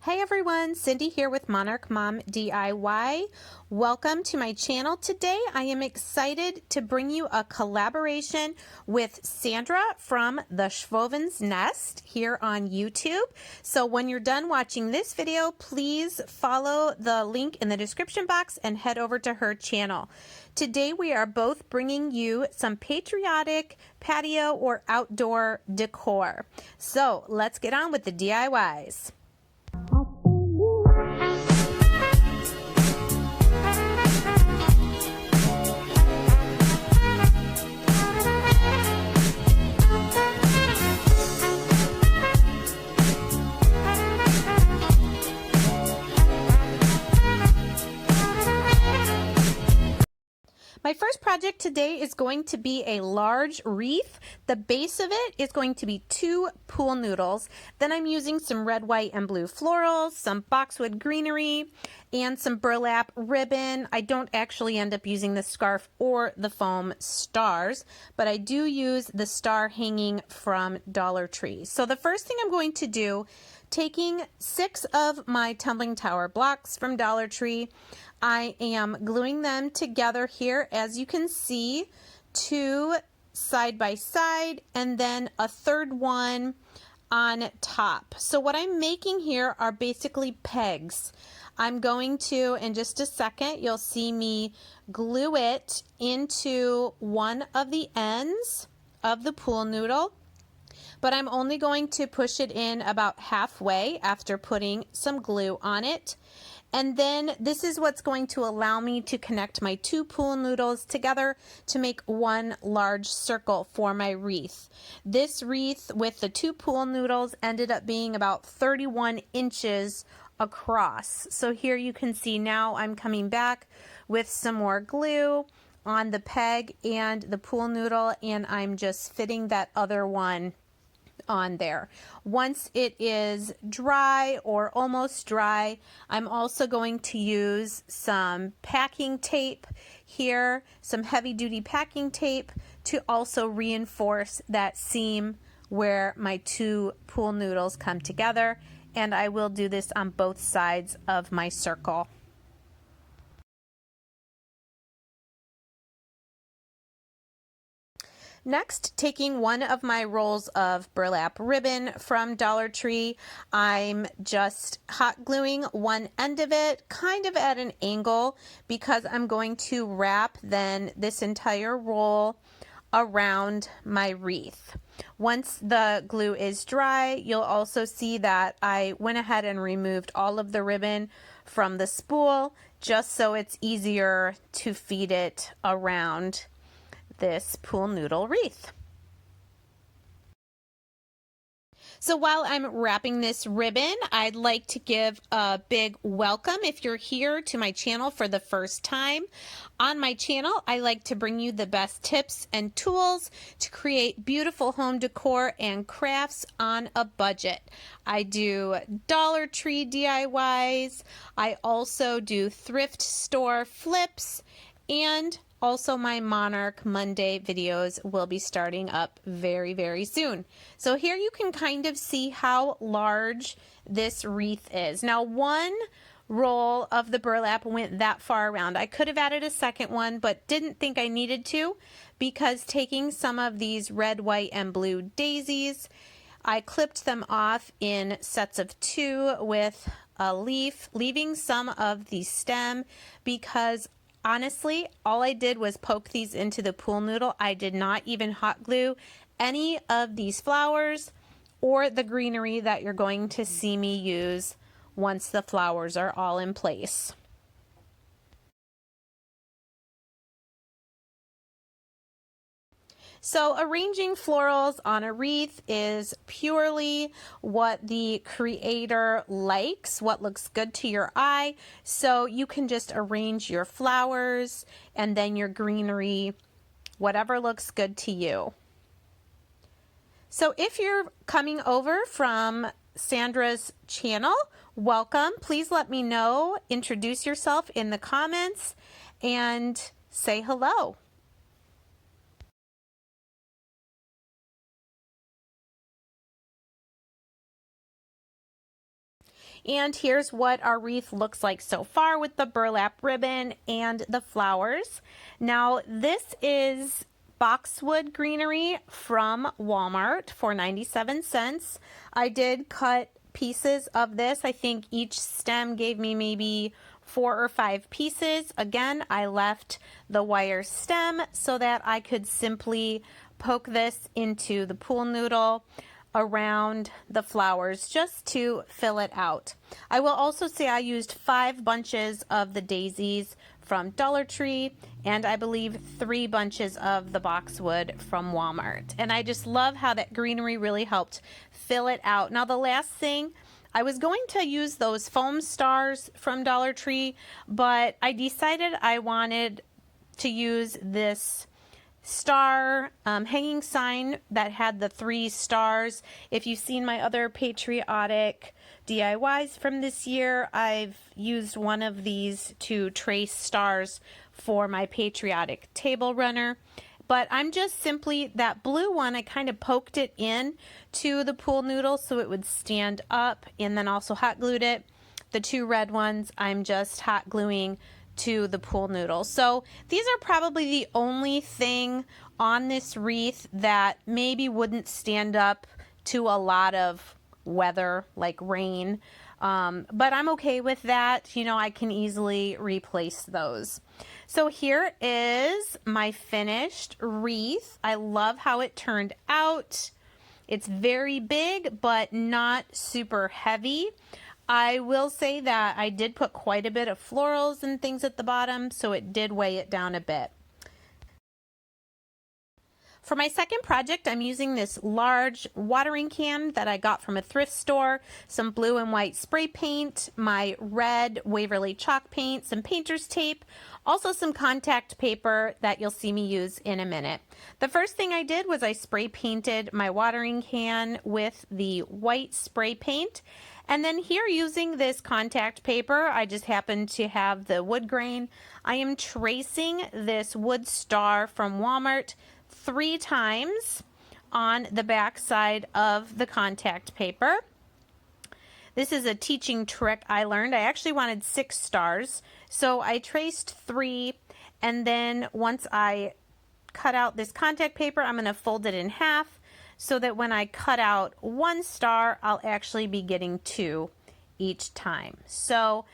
Hey everyone, Cindy here with Monarch Mom DIY. Welcome to my channel. Today I am excited to bring you a collaboration with Sandra from the Schwoven's Nest here on YouTube. So when you're done watching this video, please follow the link in the description box and head over to her channel. Today we are both bringing you some patriotic patio or outdoor decor. So let's get on with the DIYs. My first project today is going to be a large wreath. The base of it is going to be 2 pool noodles. Then I'm using some red, white, and blue florals, some Boxwood greenery, and some burlap ribbon. I don't actually end up using the scarf or the foam stars, but I do use the star hanging from Dollar Tree. So the first thing I'm going to do, taking 6 of my tumbling tower blocks from Dollar Tree, I am gluing them together here, as you can see, 2 side by side and then a third one on top. So what I'm making here are basically pegs. I'm going to, in just a second, you'll see me glue it into one of the ends of the pool noodle, but I'm only going to push it in about halfway after putting some glue on it. And then this is what's going to allow me to connect my 2 pool noodles together to make one large circle for my wreath. This wreath with the 2 pool noodles ended up being about 31 inches across. So here you can see now I'm coming back with some more glue on the peg and the pool noodle, and I'm just fitting that other one on there. Once it is dry or almost dry, I'm also going to use some packing tape here, some heavy duty packing tape, to also reinforce that seam where my 2 pool noodles come together, and I will do this on both sides of my circle. Next, taking one of my rolls of burlap ribbon from Dollar Tree, I'm just hot gluing one end of it kind of at an angle because I'm going to wrap then this entire roll around my wreath. Once the glue is dry, you'll also see that I went ahead and removed all of the ribbon from the spool just so it's easier to feed it around this pool noodle wreath. So while I'm wrapping this ribbon, I'd like to give a big welcome if you're here to my channel for the first time. On my channel, I like to bring you the best tips and tools to create beautiful home decor and crafts on a budget. I do Dollar Tree DIYs. I also do thrift store flips, and also my Monarch Monday videos will be starting up very, very soon. So here you can kind of see how large this wreath is. Now, one roll of the burlap went that far around. I could have added a second one, but didn't think I needed to, because taking some of these red, white, and blue daisies, I clipped them off in sets of 2 with a leaf, leaving some of the stem because honestly, all I did was poke these into the pool noodle. I did not even hot glue any of these flowers or the greenery that you're going to see me use once the flowers are all in place. So arranging florals on a wreath is purely what the creator likes, what looks good to your eye. So you can just arrange your flowers and then your greenery, whatever looks good to you. So if you're coming over from Sandra's channel, welcome. Please let me know, introduce yourself in the comments, and say hello. And here's what our wreath looks like so far with the burlap ribbon and the flowers. Now this is Boxwood greenery from Walmart for 97 cents. I did cut pieces of this. I think each stem gave me maybe 4 or 5 pieces. Again, I left the wire stem so that I could simply poke this into the pool noodle around the flowers just to fill it out. I will also say I used 5 bunches of the daisies from Dollar Tree and I believe 3 bunches of the boxwood from Walmart. And I just love how that greenery really helped fill it out. Now the last thing, I was going to use those foam stars from Dollar Tree, but I decided I wanted to use this star hanging sign that had the 3 stars. If you've seen my other patriotic DIYs from this year, I've used one of these to trace stars for my patriotic table runner. But I'm just simply, that blue one, I kind of poked it in to the pool noodle so it would stand up, and then also hot glued it. The 2 red ones I'm just hot gluing to the pool noodle. So these are probably the only thing on this wreath that maybe wouldn't stand up to a lot of weather like rain. But I'm okay with that. You know, I can easily replace those. So here is my finished wreath. I love how it turned out. It's very big, but not super heavy. I will say that I did put quite a bit of florals and things at the bottom, so it did weigh it down a bit. For my second project, I'm using this large watering can that I got from a thrift store, some blue and white spray paint, my red Waverly chalk paint, some painter's tape, also some contact paper that you'll see me use in a minute. The first thing I did was I spray painted my watering can with the white spray paint. And then here, using this contact paper, I just happen to have the wood grain. I am tracing this wood star from Walmart 3 times on the back side of the contact paper. This is a teaching trick I learned. I actually wanted 6 stars, so I traced 3, and then once I cut out this contact paper, I'm going to fold it in half so that when I cut out 1 star, I'll actually be getting 2 each time. So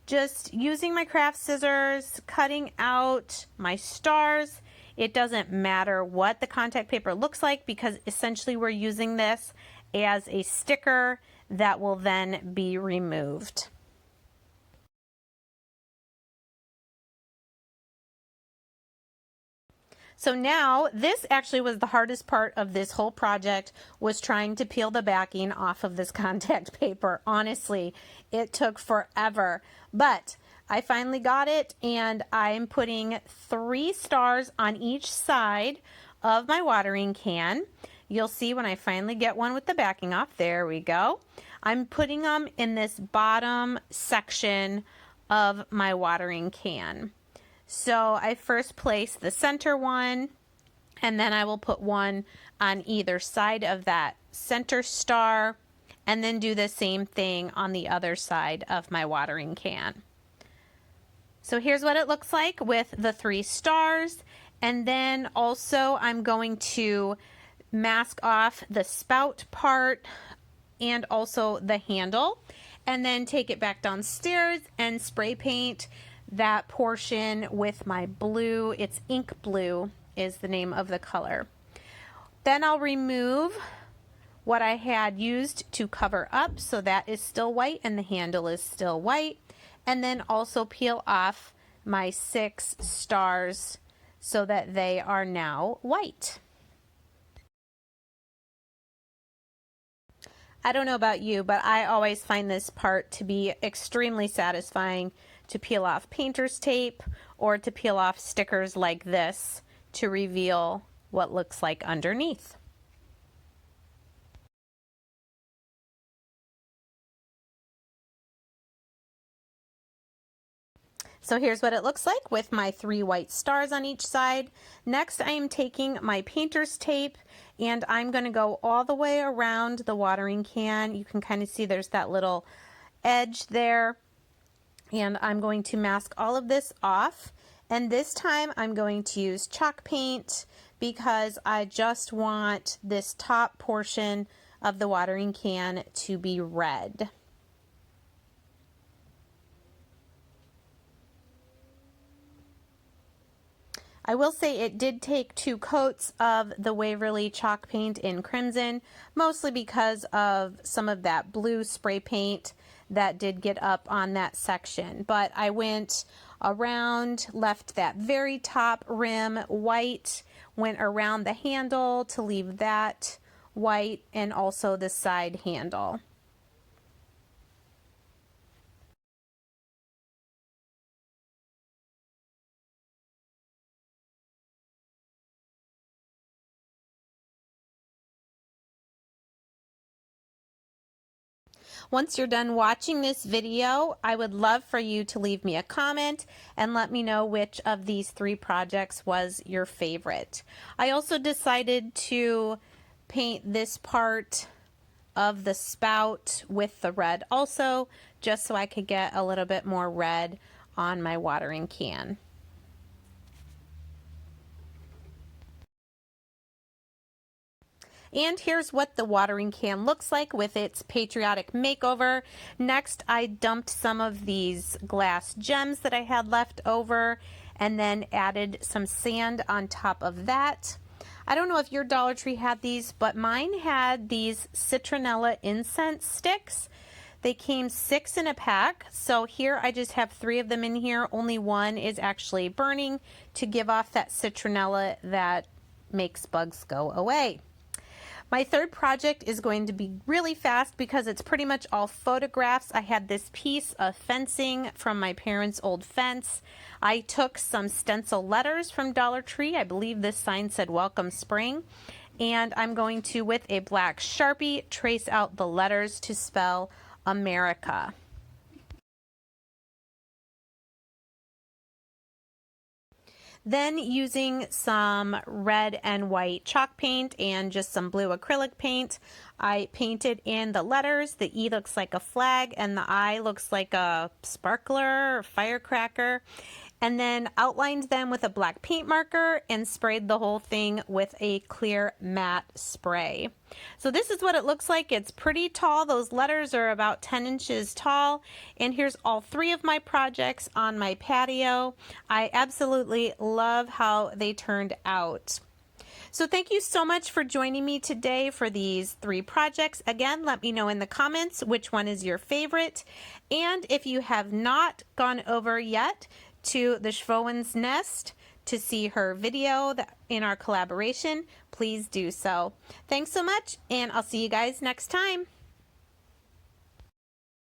just using my craft scissors, cutting out my stars. It doesn't matter what the contact paper looks like because essentially we're using this as a sticker that will then be removed. So now this actually was the hardest part of this whole project, was trying to peel the backing off of this contact paper. Honestly, it took forever, but I finally got it, and I'm putting 3 stars on each side of my watering can. You'll see when I finally get one with the backing off. There we go. I'm putting them in this bottom section of my watering can. So I first place the center one, and then I will put one on either side of that center star, and then do the same thing on the other side of my watering can. So here's what it looks like with the 3 stars. And then also I'm going to mask off the spout part and also the handle, and then take it back downstairs and spray paint that portion with my blue. It's ink blue is the name of the color. Then I'll remove what I had used to cover up, so that is still white and the handle is still white. And then also peel off my 6 stars so that they are now white. I don't know about you, but I always find this part to be extremely satisfying, to peel off painter's tape or to peel off stickers like this to reveal what looks like underneath. So here's what it looks like with my 3 white stars on each side. Next, I am taking my painter's tape and I'm going to go all the way around the watering can. You can kind of see there's that little edge there. And I'm going to mask all of this off. And this time I'm going to use chalk paint because I just want this top portion of the watering can to be red. I will say it did take 2 coats of the Waverly chalk paint in crimson, mostly because of some of that blue spray paint that did get up on that section. But I went around, left that very top rim white, went around the handle to leave that white, and also the side handle. Once you're done watching this video, I would love for you to leave me a comment and let me know which of these 3 projects was your favorite. I also decided to paint this part of the spout with the red also, just so I could get a little bit more red on my watering can. And here's what the watering can looks like with its patriotic makeover. Next, I dumped some of these glass gems that I had left over and then added some sand on top of that. I don't know if your Dollar Tree had these, but mine had these Citronella Incense sticks. They came 6 in a pack, so here I just have 3 of them in here. Only 1 is actually burning to give off that citronella that makes bugs go away. My third project is going to be really fast because it's pretty much all photographs. I had this piece of fencing from my parents' old fence. I took some stencil letters from Dollar Tree. I believe this sign said Welcome Spring. And I'm going to, with a black Sharpie, trace out the letters to spell America. Then using some red and white chalk paint and just some blue acrylic paint, I painted in the letters. The E looks like a flag and the I looks like a sparkler or firecracker. And then outlined them with a black paint marker and sprayed the whole thing with a clear matte spray. So this is what it looks like. It's pretty tall. Those letters are about 10 inches tall. And here's all 3 of my projects on my patio. I absolutely love how they turned out. So thank you so much for joining me today for these 3 projects. Again, let me know in the comments which one is your favorite. And if you have not gone over yet to the Schwoen's Nest to see her video in our collaboration, please do so. Thanks so much, and I'll see you guys next time.